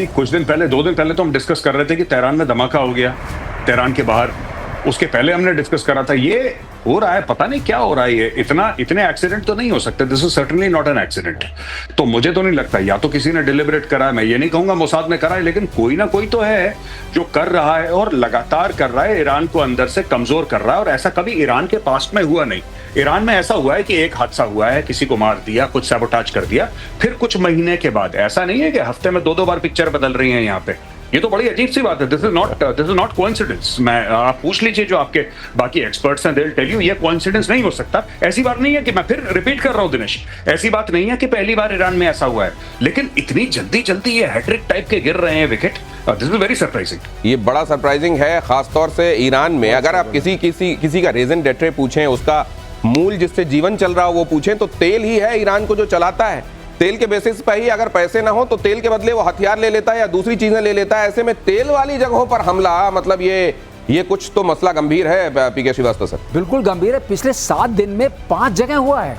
कुछ दिन पहले, 2 दिन पहले तो हम डिस्कस कर रहे थे कि तेहरान में धमाका हो गया, तेहरान के बाहर। उसके पहले हमने डिस्कस करा था ये हो रहा है, पता नहीं क्या हो रहा है, ये इतने एक्सीडेंट तो नहीं हो सकते, this is certainly not an accident. तो मुझे तो नहीं लगता, या तो किसी ने डिलिबरेट करा है, मैं ये नहीं कहूंगा मोसाद ने करा है, लेकिन कोई ना कोई तो है जो कर रहा है और लगातार कर रहा है, ईरान को अंदर से कमजोर कर रहा है। और ऐसा कभी ईरान के पास्ट में हुआ नहीं। ईरान में ऐसा हुआ है कि एक हादसा हुआ है, किसी को मार दिया, कुछ सैबोटाज कर दिया, फिर कुछ महीने के बाद, ऐसा नहीं है कि हफ्ते में 2-2 बार पिक्चर बदल रही है यहाँ पे। ये तो बड़ी अजीब सी बात है। This is not coincidence. मैं आप पूछ लीजिए जो आपके बाकी एक्सपर्ट्स हैं, दे विल टेल यू ये कोइंसिडेंस नहीं हो सकता। ऐसी बात नहीं है कि, मैं फिर रिपीट कर रहा हूं दिनेश, ऐसी बात नहीं है कि पहली बार ईरान में ऐसा हुआ है, लेकिन इतनी जल्दी ये हैट्रिक टाइप के गिर रहे हैं wicket, this is very surprising. ये बड़ा सरप्राइजिंग है, खासतौर से ईरान में। अगर आप किसी का रीजन डेट्रे पूछें, उसका मूल जिससे जीवन चल रहा हो वो पूछें, तो तेल ही है ईरान को जो चलाता है। तेल के बेसिस पर ही अगर पैसे ना हो तो तेल के बदले वो हथियार ले लेता है या दूसरी चीजें ले लेता है। ऐसे में तेल वाली जगहों पर हमला, मतलब ये कुछ तो मसला गंभीर है पीके श्रीवास्तव सर। बिल्कुल गंभीर है। पिछले 7 दिन में 5 जगह हुआ है।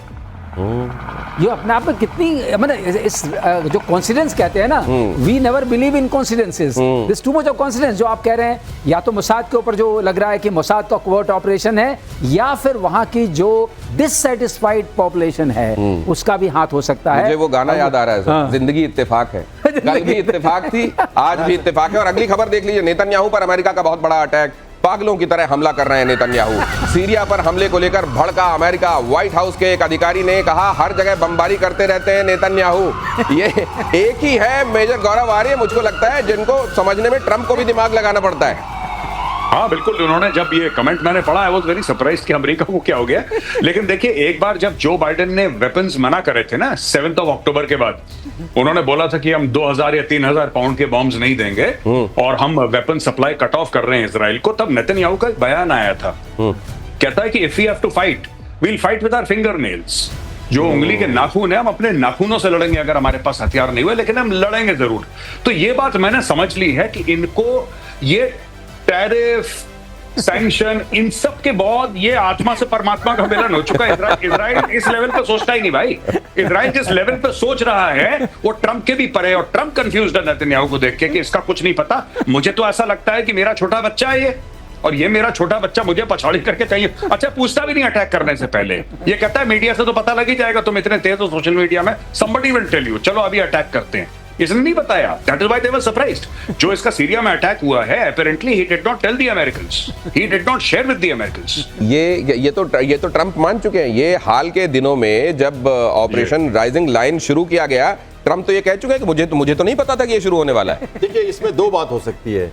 ये अपने आप में कितनी, मतलब इस जो कॉन्फिडेंस कहते हैं ना, we never believe in confidences, this too much of confidence. जो आप कह रहे हैं, या तो मोसाद के ऊपर जो लग रहा है कि मोसाद का कोवर्ट ऑपरेशन है, या फिर वहां की जो डिससैटिस्फाइड पॉपुलेशन है उसका भी हाथ हो सकता है। मुझे वो गाना याद आ रहा है सर, हाँ। जिंदगी इत्तेफाक है। कल भी इत्तेफाक थी, आज भी इत्तेफाक है। और अगली खबर देख लीजिए, नेतन्याहू पर अमेरिका का बहुत बड़ा अटैक। पागलों की तरह हमला कर रहे हैं नेतन्याहू। सीरिया पर हमले को लेकर भड़का अमेरिका। व्हाइट हाउस के एक अधिकारी ने कहा हर जगह बमबारी करते रहते हैं नेतन्याहू। ये एक ही है मेजर गौरव आर्य, मुझको लगता है, जिनको समझने में ट्रंप को भी दिमाग लगाना पड़ता है। हाँ बिल्कुल, उन्होंने जब ये कमेंट मैंने पढ़ा, आई वाज वेरी सरप्राइज्ड कि अमेरिका को क्या हो गया। लेकिन देखिए, एक बार जब जो बाइडेन ने वेपन्स मना करे थे ना 7 अक्टूबर के बाद, उन्होंने बोला था कि हम 2000 या 3000 पाउंड के बॉम्ब्स नहीं देंगे और हम वेपन सप्लाई कट ऑफ कर रहे हैं इजराइल को। तब नेतन्याहू का एक बयान आया था, कहता है कि if we have to fight, we will fight with our finger nails. जो उंगली के नाखून है, हम अपने नाखूनों से लड़ेंगे अगर हमारे पास हथियार नहीं हुए, लेकिन हम लड़ेंगे जरूर। तो ये बात मैंने समझ ली है कि इनको ये टैरिफ, सैंक्शन, इन सब के बाद ये आत्मा से परमात्मा का मिलन हो चुका है। इजराइल इस लेवल पे सोचता ही नहीं भाई। इजराइल जिस लेवल पे सोच रहा है वो ट्रंप के भी परे, और ट्रंप कंफ्यूज्ड है नेतन्याहू को देख के कि इसका कुछ नहीं पता। मुझे तो ऐसा लगता है कि मेरा छोटा बच्चा है ये, और ये मेरा छोटा बच्चा मुझे पछाड़ी करके चाहिए। अच्छा, पूछता भी नहीं अटैक करने से पहले, ये कहता है मीडिया से तो पता लग ही जाएगा, तुम इतने तेज हो सोशल मीडिया में, somebody will tell you, चलो अभी अटैक करते हैं। इसने नहीं बताया, that is why they were surprised. जो इसका सीरिया में अटैक हुआ है, apparently he did not tell the Americans, he did not share with the Americans। ये तो ट्रंप मान चुके हैं। ये हाल के दिनों में जब ऑपरेशन राइजिंग लाइन शुरू किया गया, ट्रंप तो ये कह चुके हैं कि मुझे तो नहीं पता था कि ये शुरू होने वाला है। देखिए, इसमें 2 बात हो सकती है,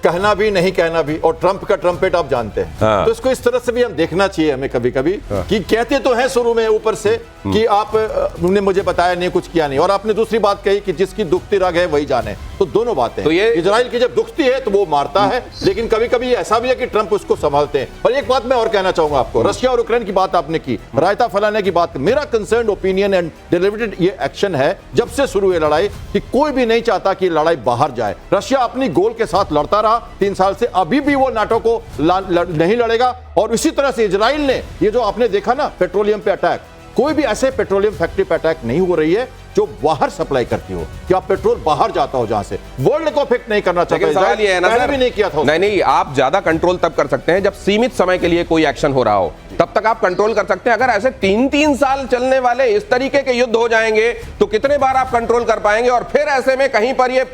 कहना भी नहीं कहना भी, और ट्रंप का ट्रम्पेट आप जानते हैं। हाँ। तो इसको इस तरह से भी हम देखना चाहिए हमें कभी कभी, हाँ। कि कहते तो हैं शुरू में ऊपर से कि आपने मुझे बताया नहीं, कुछ किया नहीं, और आपने दूसरी बात कही कि जिसकी दुखती रग है वही जाने। तो दोनों बातें, तो ये इजराइल की जब दुखती है तो वो मारता है, लेकिन कभी कभी ऐसा भी है कि ट्रंप उसको संभालते हैं। और एक बात मैं और कहना चाहूंगा आपको, रशिया और यूक्रेन की बात आपने की, रायता फैलाने की बात, मेरा कंसर्न ओपिनियन एंड डिलिबरेटेड ये एक्शन है जब से शुरू हुई लड़ाई, कि कोई भी नहीं चाहता कि लड़ाई बाहर जाए। रशिया अपनी गोल के साथ लड़ता रहा 3 साल से, अभी भी वो नाटो को नहीं लड़ेगा। और इसी तरह से इजराइल ने, ये जो आपने देखा ना पेट्रोलियम पे अटैक, कोई भी ऐसे पेट्रोलियम फैक्ट्री पे अटैक नहीं हो रही है जो बाहर सप्लाई करती हो, कि आप पेट्रोल बाहर जाता हो जहां से। वर्ल्ड को अफेक्ट नहीं करना चाहता, सवाल ये है ना सर, भी नहीं किया था। नहीं, आप ज्यादा कंट्रोल तब कर सकते हैं जब सीमित समय के लिए कोई एक्शन हो रहा हो, तब तक आप कंट्रोल कर सकते हैं। अगर ऐसे 3-3 साल चलने वाले इस तरीके के युद्ध हो जाएंगे तो कितने बार आप कंट्रोल कर पाएंगे? और फिर ऐसे में कहीं पर ये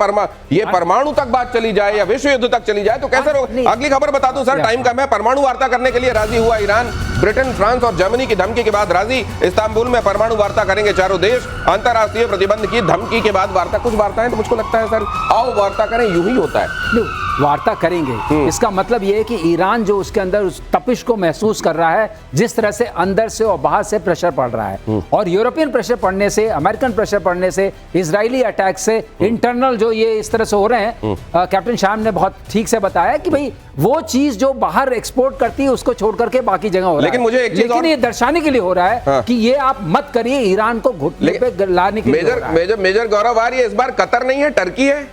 परमाणु तक बात चली जाए या विश्व युद्ध तक चली जाए तो कैसे? अगली खबर बता दूं सर, टाइम कम है। परमाणु वार्ता करने के लिए राजी हुआ ईरान। ब्रिटेन, फ्रांस और जर्मनी की धमकी के बाद राजी। इस्तांबुल में परमाणु वार्ता करेंगे चारों देश। अंतरराष्ट्रीय प्रतिबंध की धमकी के बाद वार्ता। कुछ वार्ताएं तो मुझको लगता है सर, आओ वार्ता करें, यूं ही होता है। वार्ता करेंगे, इसका मतलब यह है कि ईरान जो उसके अंदर उस तपिश को महसूस कर रहा है, जिस तरह से अंदर से और बाहर से प्रेशर पड़ रहा है, और यूरोपियन प्रेशर पड़ने से, अमेरिकन प्रेशर पड़ने से, इजरायली अटैक से, इंटरनल जो ये इस तरह से हो रहे हैं। कैप्टन शाम ने बहुत ठीक से बताया कि भाई वो चीज जो बाहर एक्सपोर्ट करती है उसको छोड़ करके बाकी जगह हो रहा है। लेकिन मुझे एक चीज, लेकिन ये दर्शाने के लिए हो रहा है, हाँ, कि ये आप मत करिए, ईरान को घुटने पे लाने के लिए। मेजर गौरव आर्य, इस बार कतर नहीं है, टर्की है।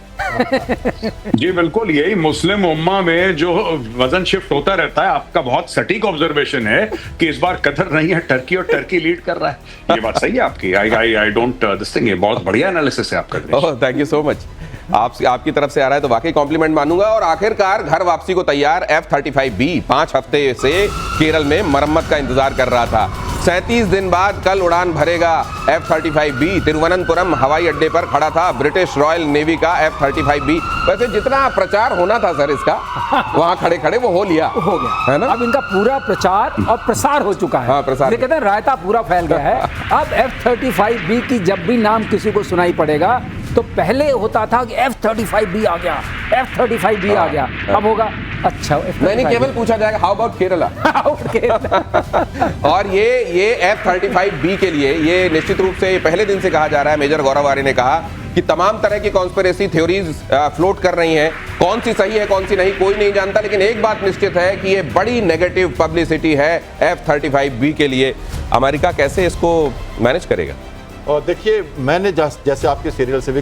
जी बिल्कुल, यही मुस्लिम उम्मा में जो वजन शिफ्ट होता रहता है, आपका बहुत सटीक ऑब्जर्वेशन है कि इस बार कतर नहीं है, टर्की, और टर्की लीड कर रहा है। ये बात सही है आपकी। आई डोंट दिस थिंग, ये बहुत बढ़िया एनालिसिस है आपका। Thank you so much. आपकी तरफ से आ रहा है तो वाकई कॉम्प्लीमेंट मानूंगा। और आखिरकार घर वापसी को तैयार F-35B 5 हफ्ते से केरल में मरम्मत का इंतजार कर रहा था। 37 दिन बाद कल उड़ान भरेगा F-35B। तिरुवनंतपुरम हवाई अड्डे पर खड़ा था ब्रिटिश रॉयल नेवी का F-35B। वैसे जितना प्रचार होना था सर इसका वहां खड़े खड़े वो हो लिया, हो गया है ना। अब इनका पूरा प्रचार और प्रसार हो चुका है। हाँ, प्रसार। ये कहते हैं रायता पूरा फैल गया है। अब F-35B की जब भी नाम किसी को सुनाई पड़ेगा तो पहले होता था कि F-35B आ गया, F-35B आ गया। अब होगा अच्छा नहीं, केवल पूछा जाएगा हाउ अबाउट केरला। और ये F-35B के लिए ये निश्चित रूप से पहले दिन से कहा जा रहा है। मेजर गौरव आर्य ने कहा कि तमाम तरह की कॉन्स्पिरेसी थ्योरीज फ्लोट कर रही हैं, कौन सी सही है कौन सी नहीं कोई नहीं जानता, लेकिन एक बात निश्चित है कि ये बड़ी नेगेटिव पब्लिसिटी है F-35B के लिए। अमेरिका कैसे इसको मैनेज करेगा? और देखिए, मैंने जैसे आपके सीरियल से भी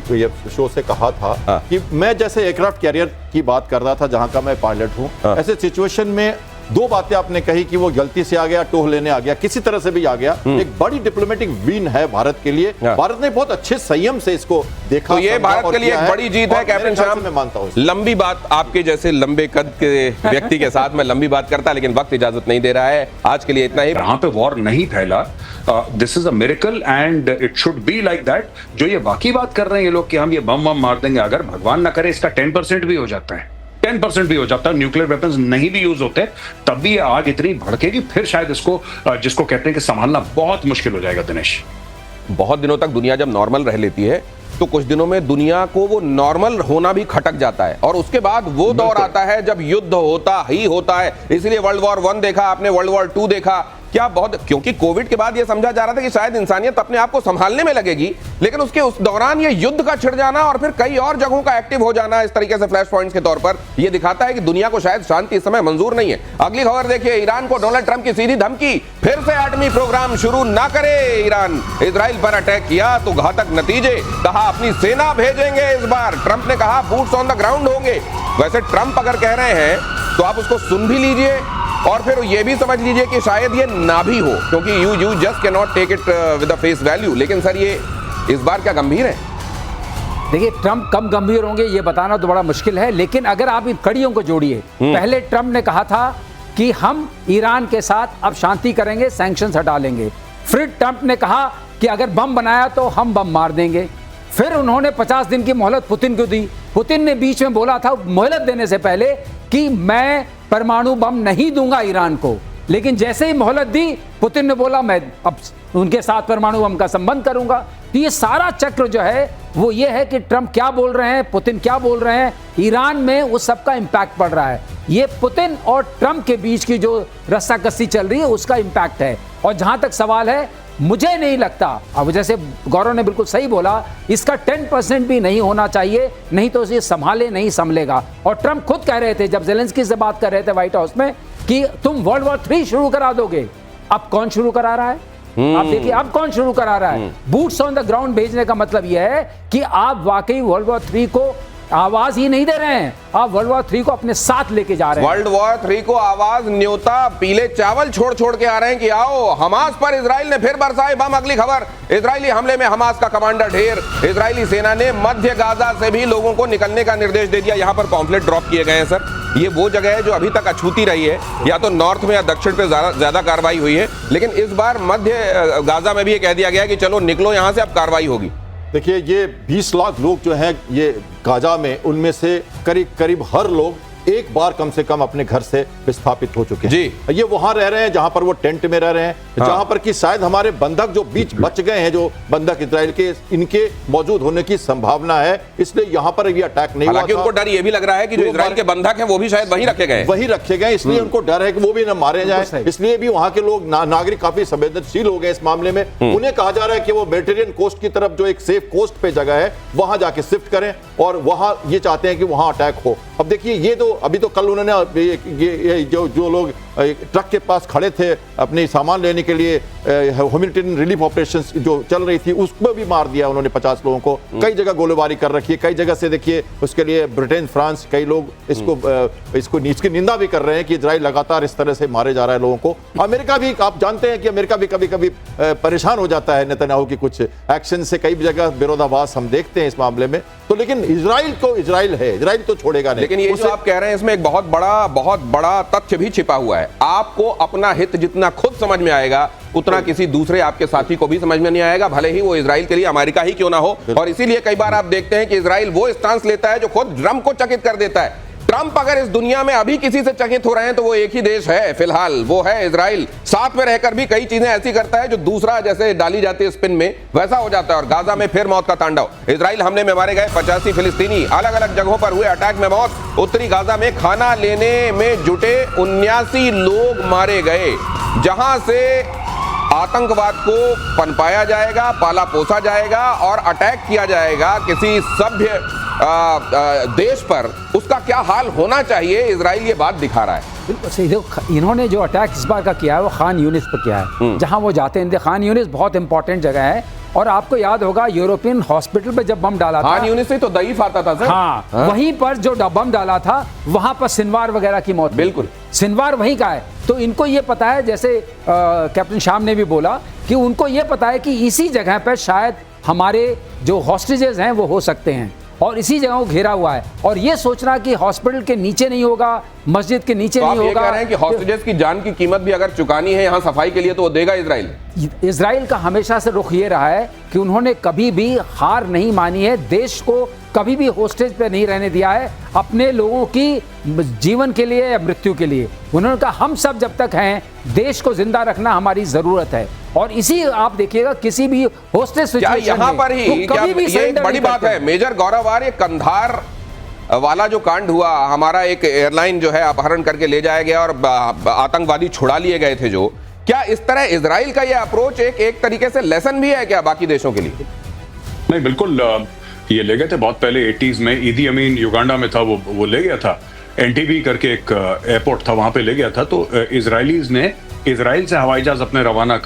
शो से कहा था कि मैं जैसे एयरक्राफ्ट कैरियर की बात कर रहा था जहां का मैं पायलट हूं, ऐसे सिचुएशन में दो बातें आपने कही कि वो गलती से आ गया, टोह लेने आ गया, किसी तरह से भी आ गया। एक बड़ी डिप्लोमेटिक विन है भारत के लिए। भारत ने बहुत अच्छे संयम से इसको देखा। तो ये भारत के लिए एक बड़ी जीत है कैप्टन श्याम। मैं मानता हूं लंबी बात आपके जैसे लंबे कद के व्यक्ति के साथ मैं लंबी बात करता, लेकिन वक्त इजाजत नहीं दे रहा है। आज के लिए इतना ही। यहाँ पे वॉर नहीं फैला, this is a miracle and it should be like that. जो ये बाकी बात कर रहे हैं ये लोग कि हम ये बम मार देंगे, अगर भगवान ना करे इसका 10% भी हो जाता है, 10% भी हो जाता है, न्यूक्लियर वेपन्स नहीं भी यूज होते, तब भी ये आग इतनी भड़केगी, फिर शायद इसको जिसको कहते हैं कि संभालना बहुत मुश्किल हो जाएगा। दिनेश, बहुत दिनों तक दुनिया जब नॉर्मल रह लेती है तो कुछ दिनों में दुनिया को वो नॉर्मल होना भी खटक जाता है, और उसके बाद वो दौर आता है जब युद्ध होता ही होता है। इसलिए वर्ल्ड वॉर 1 देखा आपने, वर्ल्ड वॉर 2 देखा, क्या बहुत, क्योंकि कोविड के बाद ये समझा जा रहा था कि शायद इंसानियत अपने आप को संभालने में लगेगी, लेकिन उसके उस दौरान ये युद्ध का छिड़ जाना और फिर कई और जगहों का एक्टिव हो जाना इस तरीके से फ्लैश पॉइंट्स के तौर पर ये दिखाता है कि दुनिया को शायद शांति इस समय मंजूर नहीं है। अगली खबर देखिए, ईरान को डोनाल्ड ट्रंप की सीधी धमकी, फिर से एटमी प्रोग्राम शुरू ना करे ईरान। इजराइल पर अटैक किया तो घातक नतीजे, कहा अपनी सेना भेजेंगे इस बार। ट्रंप ने कहा बूट्स ऑन द ग्राउंड होंगे। वैसे ट्रंप अगर कह रहे हैं तो आप उसको सुन भी लीजिए और फिर ये भी समझ लीजिए कि शायद ये ना भी हो, क्योंकि you just can not take it with the face value. लेकिन सर ये इस बार क्या गंभीर है? देखिए, ट्रंप कम गंभीर होंगे ये बताना तो बड़ा मुश्किल है, लेकिन अगर आप इन कड़ियों को जोड़िए, पहले ट्रंप ने कहा था कि हम ईरान के साथ अब शांति करेंगे, सैंक्शंस हटा लेंगे। फिर ट्रंप ने कहा कि अगर बम बनाया तो हम बम मार देंगे। फिर उन्होंने 50 दिन की मोहलत पुतिन को दी। पुतिन ने बीच में बोला था मोहलत देने से पहले कि मैं परमाणु बम नहीं दूंगा ईरान को, लेकिन जैसे ही मोहलत दी पुतिन ने बोला मैं अब उनके साथ परमाणु बम का संबंध करूंगा। तो ये सारा चक्र जो है वो ये है कि ट्रंप क्या बोल रहे हैं, पुतिन क्या बोल रहे हैं, ईरान में उस सब का इंपैक्ट पड़ रहा है। ये पुतिन और ट्रंप के बीच की जो रस्साकसी चल रही है उसका इंपैक्ट है। और जहां तक सवाल है, मुझे नहीं लगता, अब जैसे गौरव ने बिल्कुल सही बोला, इसका 10% भी नहीं होना चाहिए, नहीं तो इसे संभाले नहीं संभलेगा। और ट्रंप खुद कह रहे थे जब ज़ेलेंस्की से बात कर रहे थे व्हाइट हाउस में कि तुम वर्ल्ड वॉर 3 शुरू करा दोगे। अब कौन शुरू करा रहा है? आप देखिए अब कौन शुरू करा रहा है। बूट्स ऑन द ग्राउंड भेजने का मतलब यह है कि आप वाकई वर्ल्ड वॉर 3 को आवाज ही नहीं दे रहे हैं, आप वर्ल्ड वॉर 3 को अपने साथ लेके जा रहे हैं। वर्ल्ड वॉर 3 को आवाज न्योता पीले चावल छोड़ छोड़ के आ रहे हैं कि आओ। हमास पर इजराइल ने फिर बरसाए बम। अगली खबर, इजरायली हमले में हमास का कमांडर ढेर। इजरायली सेना ने मध्य गाजा से भी लोगों को निकलने का निर्देश दे दिया। यहां पर पॉम्फलेट ड्रॉप किए गए हैं सर। ये वो जगह है जो अभी तक अछूती रही है, या तो नॉर्थ में या दक्षिण पे ज्यादा कार्रवाई हुई है, लेकिन इस बार मध्य गाजा में भी ये कह दिया गया कि चलो निकलो यहां से, अब कार्रवाई होगी। देखिए, ये 20 लाख लोग जो हैं ये गाजा में, उनमें से करीब हर लोग एक बार कम से कम अपने घर से विस्थापित हो चुके हैं जी। ये वहां रह रहे हैं जहां पर वो टेंट में रह रहे हैं, जहां पर कि शायद हमारे बंधक जो बीच बच गए हैं, जो बंधक इजराइल के, इनके मौजूद होने की संभावना है, इसलिए यहां पर ये अटैक नहीं हुआ। हालांकि उनको डर ये भी लग रहा है कि जो इजराइल के बंधक हैं वो भी शायद वहीं रखे गए, इसलिए उनको डर है कि वो भी न मारे जाए। इसलिए भी वहां के लोग नागरिक काफी संवेदनशील हो गए इस मामले में। उन्हें कहा जा रहा है कि वो मेडिटेरियन कोस्ट की तरफ, जो एक सेफ कोस्ट पे जगह है, वहां जाके शिफ्ट करें, और वहां ये चाहते हैं कि वहां अटैक हो। अब देखिए, ये तो अभी तो कल उन्होंने ये जो लोग ट्रक के पास खड़े थे अपने सामान लेने के लिए, ह्यूमैनिटेरियन रिलीफ ऑपरेशंस जो चल रही थी उसको भी मार दिया उन्होंने 50 लोगों को। कई जगह गोलीबारी कर रखी है, कई जगह से देखिए उसके लिए ब्रिटेन, फ्रांस, कई लोग इसकी निंदा भी कर रहे हैं कि इजराइल लगातार इस तरह से मारे जा रहा है लोगों को। अमेरिका भी, आप जानते हैं कि अमेरिका भी कभी कभी परेशान हो जाता है नेतन्याहू की कुछ एक्शन से, कई जगह विरोधाभास हम देखते हैं इस मामले में। तो लेकिन इजराइल तो इजराइल है, इजराइल तो छोड़ेगा नहीं। लेकिन ये जो आप कह रहे हैं इसमें एक बहुत बड़ा तथ्य भी छिपा हुआ है। आपको अपना हित जितना खुद समझ में आएगा उतना किसी दूसरे आपके साथी को भी समझ में नहीं आएगा, भले ही वो इजराइल के लिए अमेरिका ही क्यों ना हो। और इसीलिए कई बार आप देखते हैं कि इजराइल वो स्टांस लेता है जो खुद ट्रंप को चकित कर देता है। ट्रंप अगर इस दुनिया में अभी किसी से चकित हो रहे हैं तो वो एक ही देश है फिलहाल, वो है इजराइल। साथ में रहकर भी कई चीजें ऐसी करता है जो दूसरा जैसे डाली जाती है स्पिन में वैसा हो जाता है। और गाजा में फिर मौत का तांडव। इजराइल हमले में मारे गए 85 फिलिस्तीनी, अलग अलग जगहों पर हुए अटैक में मौत। उत्तरी गाजा में खाना लेने में जुटे 79 लोग मारे गए। जहां से आतंकवाद को पनपाया जाएगा, पाला पोसा जाएगा और अटैक किया जाएगा किसी सभ्य देश पर, उसका क्या हाल होना चाहिए, इजराइल ये बात दिखा रहा है। बिल्कुल सही। देखो, इन्होंने जो अटैक इस बार का किया है वो खान यूनिस पर किया है, जहां वो जाते हैं। खान यूनिस बहुत इंपॉर्टेंट जगह है और आपको याद होगा यूरोपियन हॉस्पिटल पे जब बम डाला था, खान यूनिस से तो दईफ आता था सर। हाँ, वहीं पर जो बम डाला था वहां पर सिनवार वगैरह की मौत। बिल्कुल, सिनवार वहीं का है। तो इनको ये पता है, जैसे कैप्टन शाम ने भी बोला कि उनको ये पता है कि इसी जगह पर शायद हमारे जो हॉस्टेजेस हैं वो हो सकते हैं और इसी जगह को घेरा हुआ है। और ये सोचना कि हॉस्पिटल के नीचे नहीं होगा, मस्जिद के नीचे तो नहीं आप ये होगा। कह रहे हैं कि हॉस्टेजेस की जान की कीमत भी अगर चुकानी है यहाँ सफाई के लिए तो वो देगा इजराइल। इजराइल का हमेशा से रुख ये रहा है कि उन्होंने कभी भी हार नहीं मानी है, देश को कभी भी होस्टेज पे नहीं रहने दिया है, अपने लोगों की जीवन के लिए या मृत्यु के लिए। उन्होंने कहा हम सब जब तक हैं देश को जिंदा रखना हमारी जरूरत है। और इसी आप देखिएगा किसी भी होस्टेज सिचुएशन यहाँ पर ही तो कभी भी ये एक बड़ी बात है। मेजर गौरवार, ये कंधार वाला जो कांड हुआ, हमारा एक एयरलाइन जो है अपहरण करके ले जाया गया और आतंकवादी छुड़ा लिए गए थे, जो क्या इस तरह इजराइल का ये अप्रोच एक तरीके से लेसन भी है क्या बाकी देशों के लिए? नहीं, बिल्कुल। ये ले गए थे बहुत पहले 80s में। ईदी अमीन युगांडा में था, वो ले गया था। एनटीबी करके एक एयरपोर्ट था, वहां पे ले गया था। तो इजरायलीज ने इजराइल से हवाई जहाज अपने रवाना